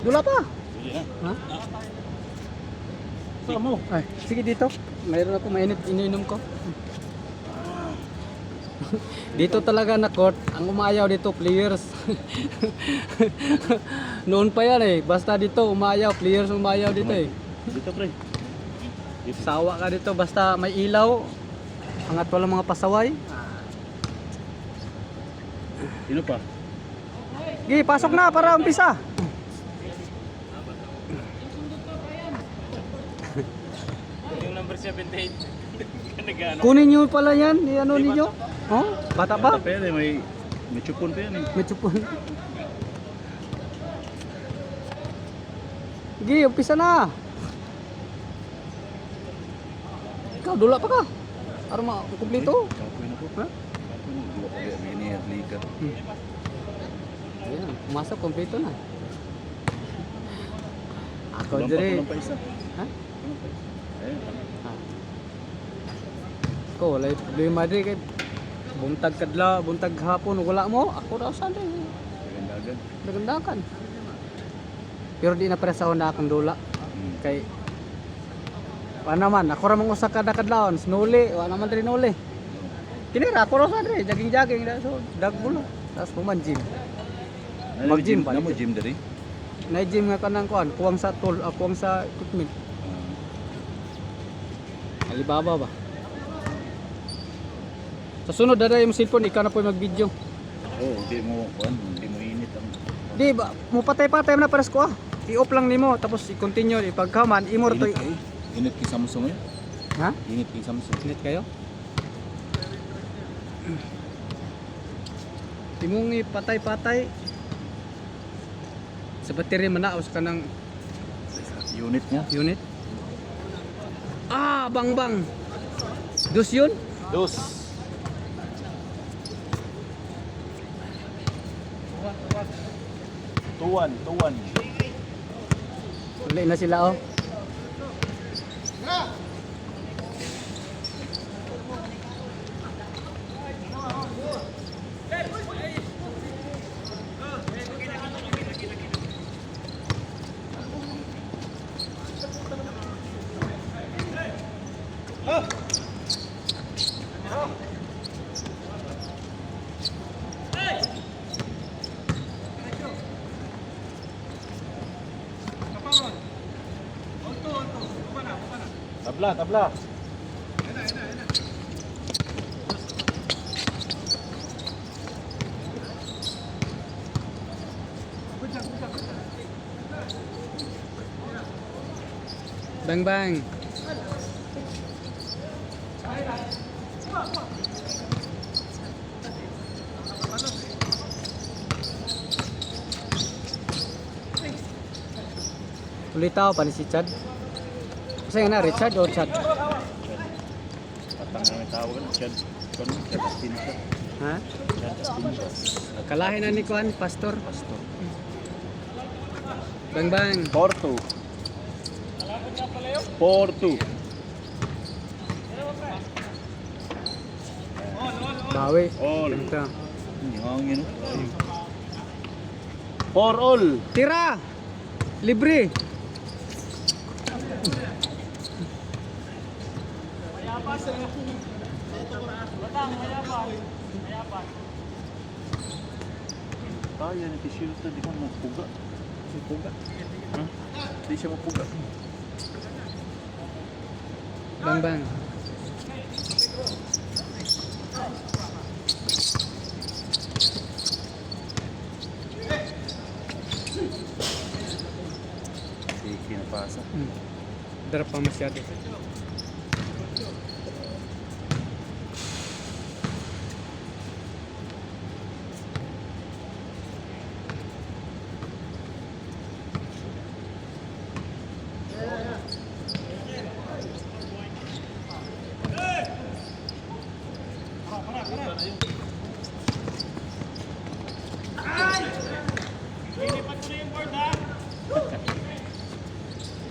Dula pa. Sige na. Ha? Saan mo? Ay, sige dito. Mayroon ako mainit iniinom ko. Dito talaga na court, ang umayaw dito players. Noon pa yan eh, basta dito umayaw, players umayaw dito eh. Dito pre. Dito. Sawa ka dito basta may ilaw. Angat walang mga pasaway. Sino pa? Gi, pasok na para umpisa. Yung number 78. Nagano. Kunin nyo pala yan, ano ninyo? Oh, bata pa? Pa yan eh, may chupon pa yan eh. May chupon. Gi, umpisa na. Ikaw, dula pa ka. Para makumplito. Kapoy na po. Ha? Kapoy na. Dua pa yan. Ini at liga. Ayan, pumasok, kompleto na. Ako Kulang diri. pa isa. Ha? Kulang pa isa. Ayun. Ako, wala yung problema diri kay buntag kadlaw, buntag hapon, wala mo. Ako raw sa diri. Dagandagan. Nagandakan. Pero di na presaw na akong dula. Kay wala naman, ako ra mang usa ka kadlawon, snuli, wala naman diri nuli. Kinira ako raw sa diri, jogging-jogging da so dagbulo. Tapos puman gym. Mag-gym pa. Namo gym diri. Na-gym nga kanang kuan, kuwang sa tool, kuwang sa equipment. Alibaba ba? Sa sunod dada yung cellphone, ikaw na po mag-video. Oh, hindi mo init ang. Di ba, mo patay-patay na pares ko ah. I-off lang nimo tapos i-continue ipagkaman, imo to. Init kay Samsung eh. Ha? Init kay Samsung. Sinit kayo? Imong ipatay-patay. Sa battery man na sa kanang Unit niya. unit. Ah, bang. Dus yun? Dos. Tuwan. Uli na sila oh. Tabla. Bang. Ulitaw pa ni si Chad. Kasi nga na, Richard o Chad? Patang na may tawag na. Chad Aspinsa. Ha? Chad Aspinsa. Kalahin na ni Kuan, Pastor. Bang. Porto. Bawi. All. Ito. Hindi hangin. For all. Tira! Libre! Kaya na t-shirt na, di ka mapuga. Puga. Ha? Di siya mapuga. Bang. Sige, napasa. Darap pa masyado.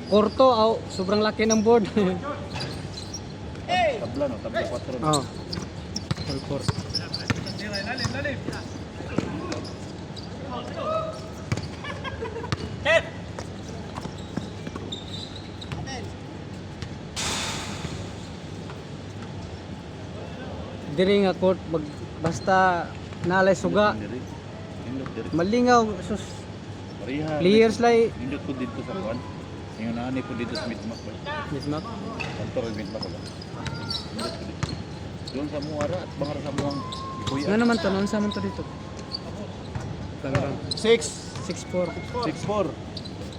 Korto, sobrang laki ng board. Tabla no, tabla 4 no. Oh. All four. diri nga court basta nalay suga Indot diri. malingaw sus Pareha. players lay Indot po dito sa kuan. Yung naani po dito sa Midmark ba? mismak. Kantor ng Midmark ba? Indot po dito. Doon sa muara at bangar sa muang kuya. Nga naman to, noon sa man to dito. Bang 6 6-4. 6-4.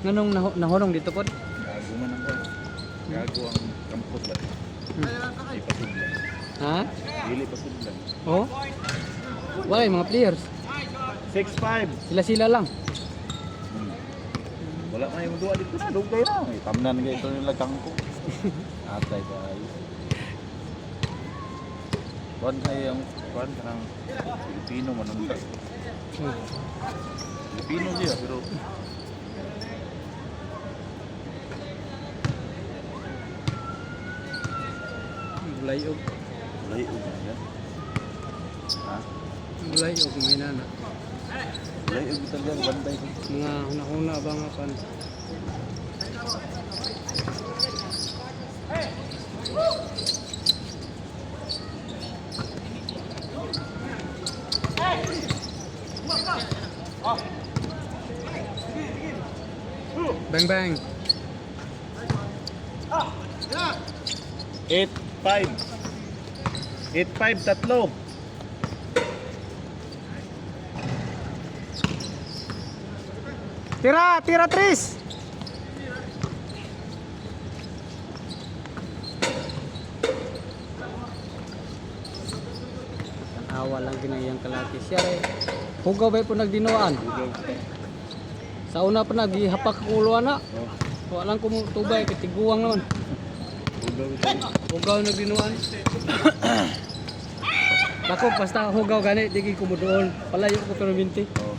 Nganong nahunong dito po? Gago man ang kuan. Gago ang kampot ba? Di pa sudlan. Ha? Dili pa sudlan. Oh? Wala yung mga players. 6-5. Sila-sila lang. Wala na yung dua dito na. Dugay na. May tamnan nga ito yung lagkangko. Atay ba ay. Kuan kayo yung kuan kanang Pilipino manungga. Pilipino siya pero Bulayog. layo ba yan? Ha? Bulayog, may nana. Layo talaga ang bantay ko. Mga hunahuna ba nga pan? Bang bang. 8-5. 8-5 tatlo. Tira, tira Tris. Awa lang ginayang kalaki siya rin. Hugaw ba po nagdinuan? Sa una pa naghihapak ang ulo na. Oh. Walang kumutubay, kitiguang naman. Ugaw ito. Hugaw nagdinuan. Dako, basta hugaw gani, di ko kumudoon. Palayo ko pero binti. Oh.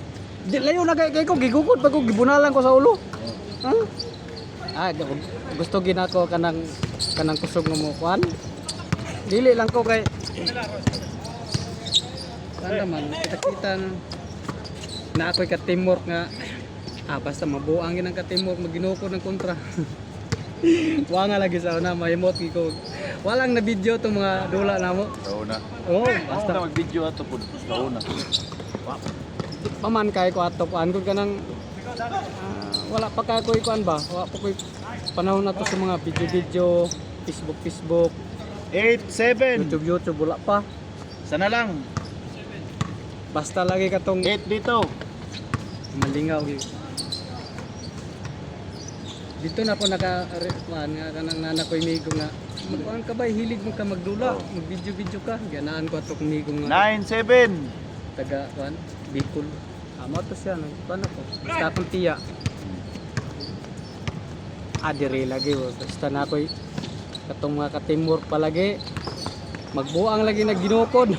Di layo na kay ko, gigukod pa ko, gibunalan ko sa ulo. Ha? Gusto ginako kanang kusog ng mukuan. Dili lang ko kay ano naman, kita-kita na ako'y ka-teamwork nga basta mabuang ginang ka-teamwork maginukod ng kontra. Wa nga lagi sa una, mahimot ko. Walang na video tong mga dula namo. Sa una. Oo, Basta basta mag-video ato po sa una. paman kay ko ato kuan gud kanang wala pa kay ko kuan ba? Wa pa ko panahon na to sa mga video-video, Facebook, 8-7. YouTube wala pa. Sana lang. Basta lagi katong 8 dito. malingaw gyud. Dito na po naka-kuan nga kanang nana ko imigo nga magkuan ka ba hilig mo ka magdula, mag-video ka. Ganaan ko ato kung migo nga 9-7. taga kuan Bicol. Amo to siya no. Kuan ako. Basta akong tiya. Dire lagi basta na ako'y katong mga ka-teamwork palagi. Magbuang lagi nagginukod.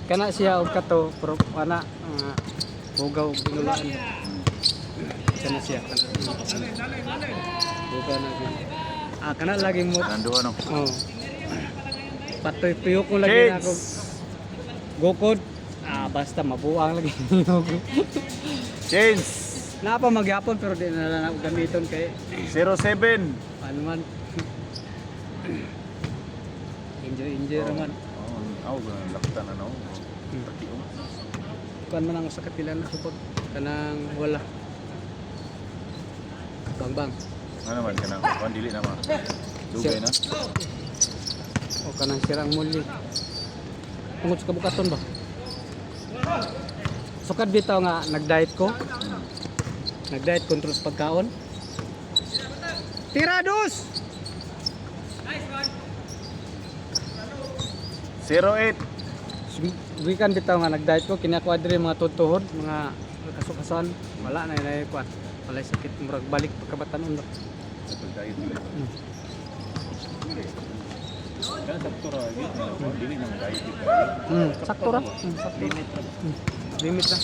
Kana siya og kato pero ana hugaw og binulaan. Kana siya kana. Hugaw na gyud. Kana lagi mo. Nando ano? Oh. Patoy tuyo ko lagi na ako. Gukod. Basta mabuang lagi. Change. Napa magyapon pero di na lang ako gamiton kay 0-7. ano man. Enjoy raman. Oh, lakta na no. Kuan man ang sa kapilan na supot kanang wala. Bang. Ano man kanang kuan dili na ma. Dugay na. O kanang sirang muli. Tungod sa kabukaton ba? Sukad bitaw nga nag-diet ko. Nag-diet control sa pagkaon. Tirados! 0-8. Weekend bitaw nga nag-diet ko, kinakuha diri mga tutuhod, mga kasukasan, wala na yun kuan. Wala sakit murag balik pagkabatanon ba. Kan sakto ra gyud dili na magayod. Sakto ra. Sakto. Limit ra. Limit na.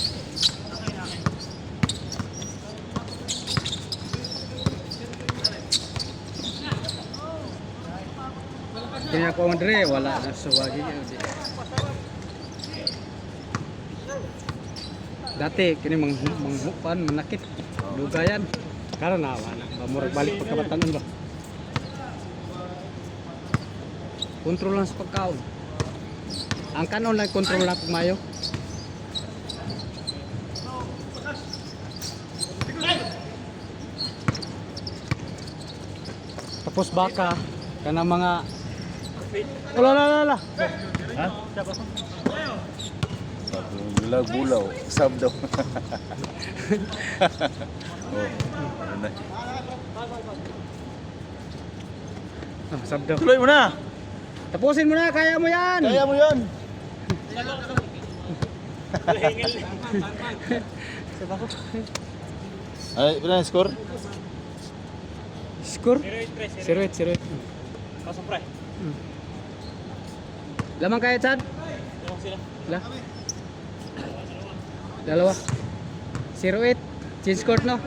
Kaya ko andre wala na suwagi yun. Dati kini manghupan manakit dugayan karon na wala ba murag balik pagkabatanon ba. Control lang sa pagkaon. Ang kanon lang control lang kung mayo. Tapos baka kanang mga wala. Ha? Bulag-bulaw. Sabdo. Oh, ano na. Sabdo. Tuloy mo na! Tapusin mo na, kaya mo yan. Kaya mo yan! Ay, pila na score? Score? 0-8. Pasok pre. Lamang kaya, Chad? Ewan sila. Wala. Dalawa. 0-8. Change court, no?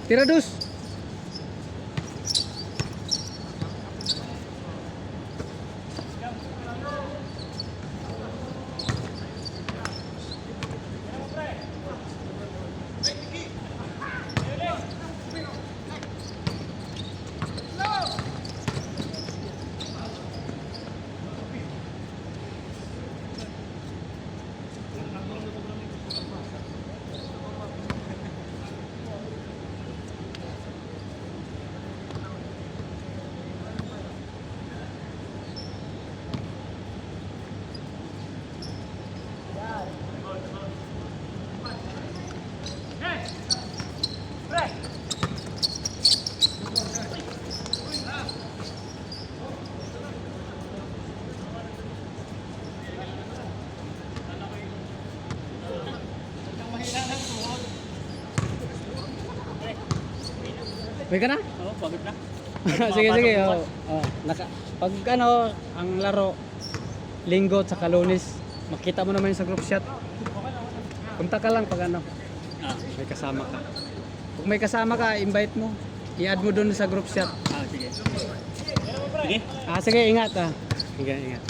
Tira dus. May ka na? Oo, pagod na. Sige. Naka, pag ano, ang laro, Linggo at saka Lunes, makita mo naman yung sa group shot. Punta ka lang pag ano, may kasama ka. Kung may kasama ka, invite mo. I-add mo doon sa group shot. Sige. Sige. Sige, ingat Ingat.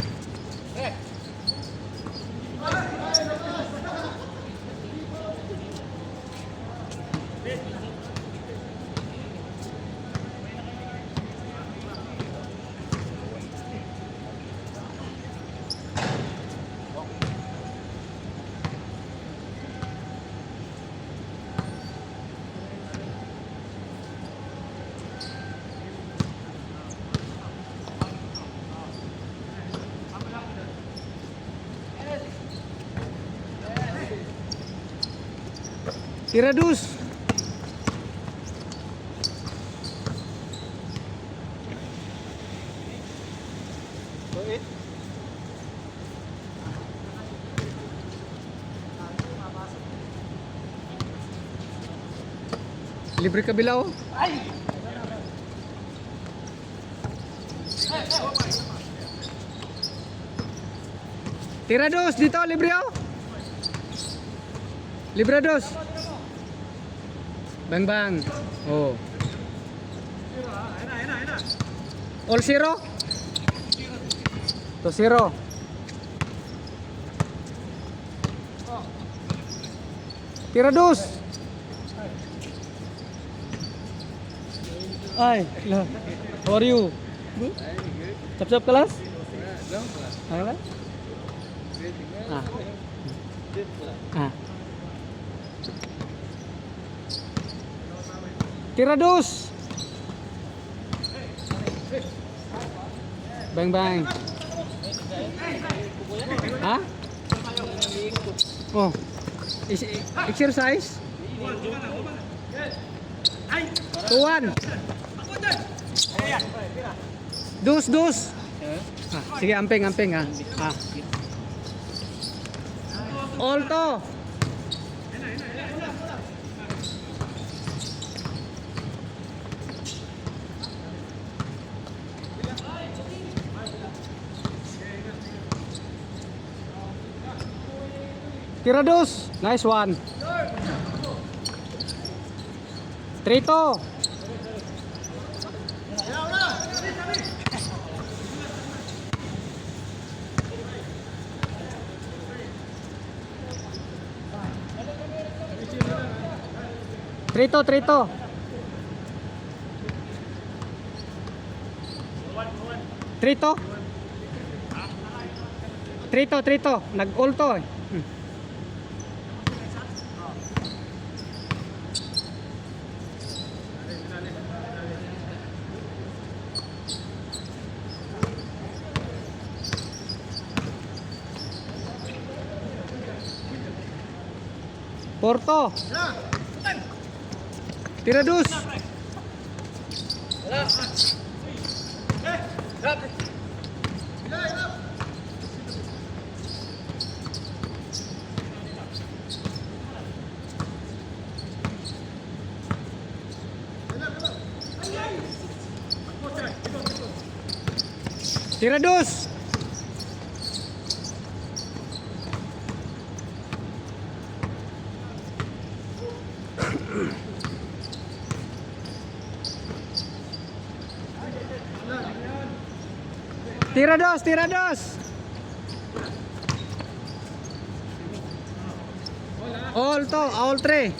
Tira dus. Libre kabila oh. Tira dos dito, libre oh. Libre dos. Bang. Oh. All 0? To 0. Tira dos. Ay, lah. How are you? Good. Cap kelas? Kelas? Tira dos. Bang. Hah? Oh. Exercise? 2-1. Dus. Sige, amping ha. All to. Tira dos. Nice one. 3-2. Trito, trito. Trito. Trito, trito. Nag-ulto eh. Porto. Tiradus. Tiradus. Tirados, tirados. All to, all three.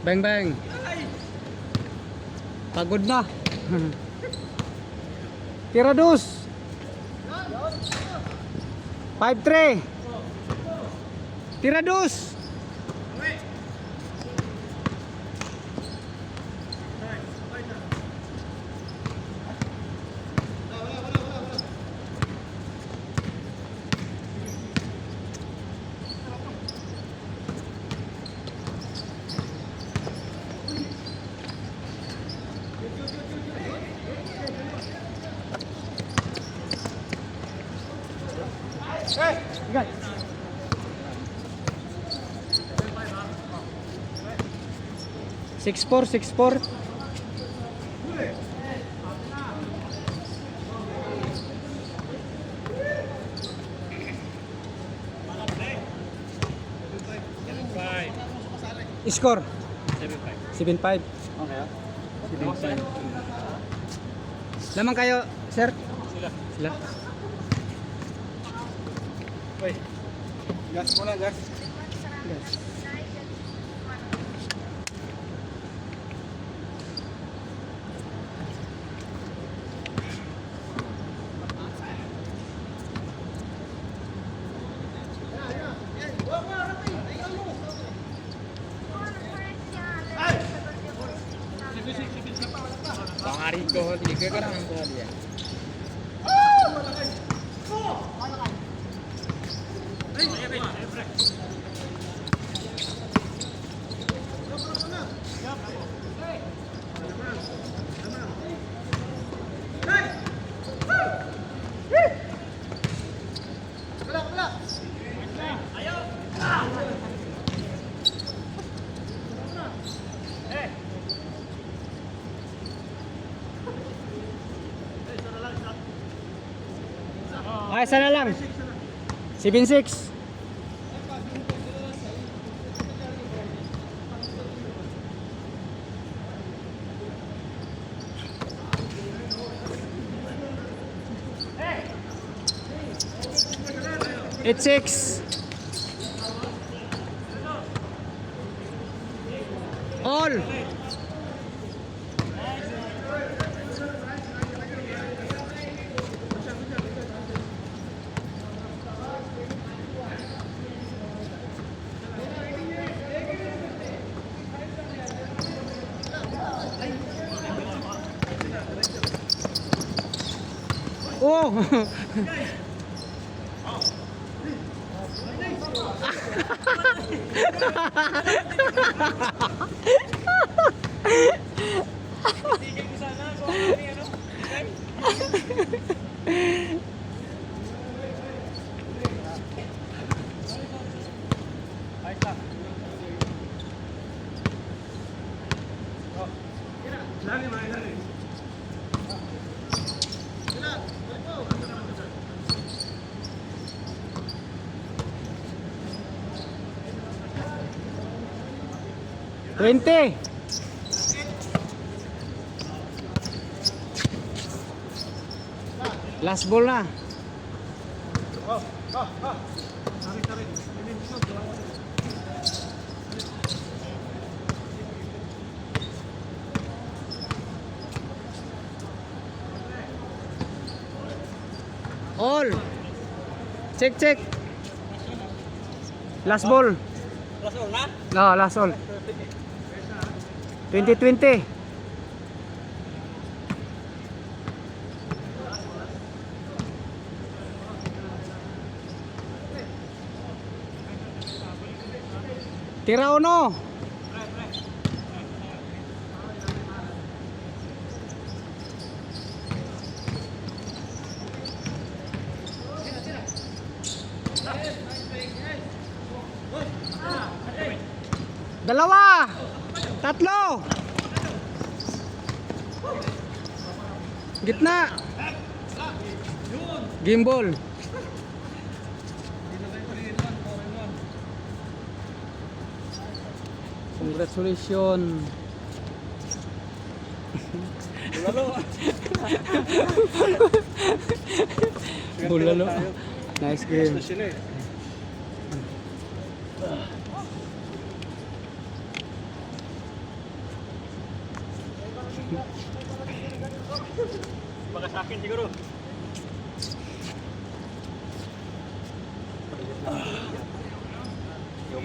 Bang bang. Pagod na. Tiradus. 5-3. Tiradus. Guys. 6-4, 6-4. Score 7-5. Okay. 7-5. Lamang kayo, sir? Sila. Sila. Wait. Gas muna, gas. Yes. Pangari ko, tiga ka naman ko dia. Ay, sana lang. 7-6. It's 6. All. Oh. Tigil ko sana. So, ano? 20. Last ball na. All. Check. Last ball. Last all na? No, last all. 20-20. Tira uno. Dalawa. Tatlo. Gitna. Gimbal. Congratulations. Lalo. Bulalo. Nice game. Sino eh? Baka sa akin siguro. Yung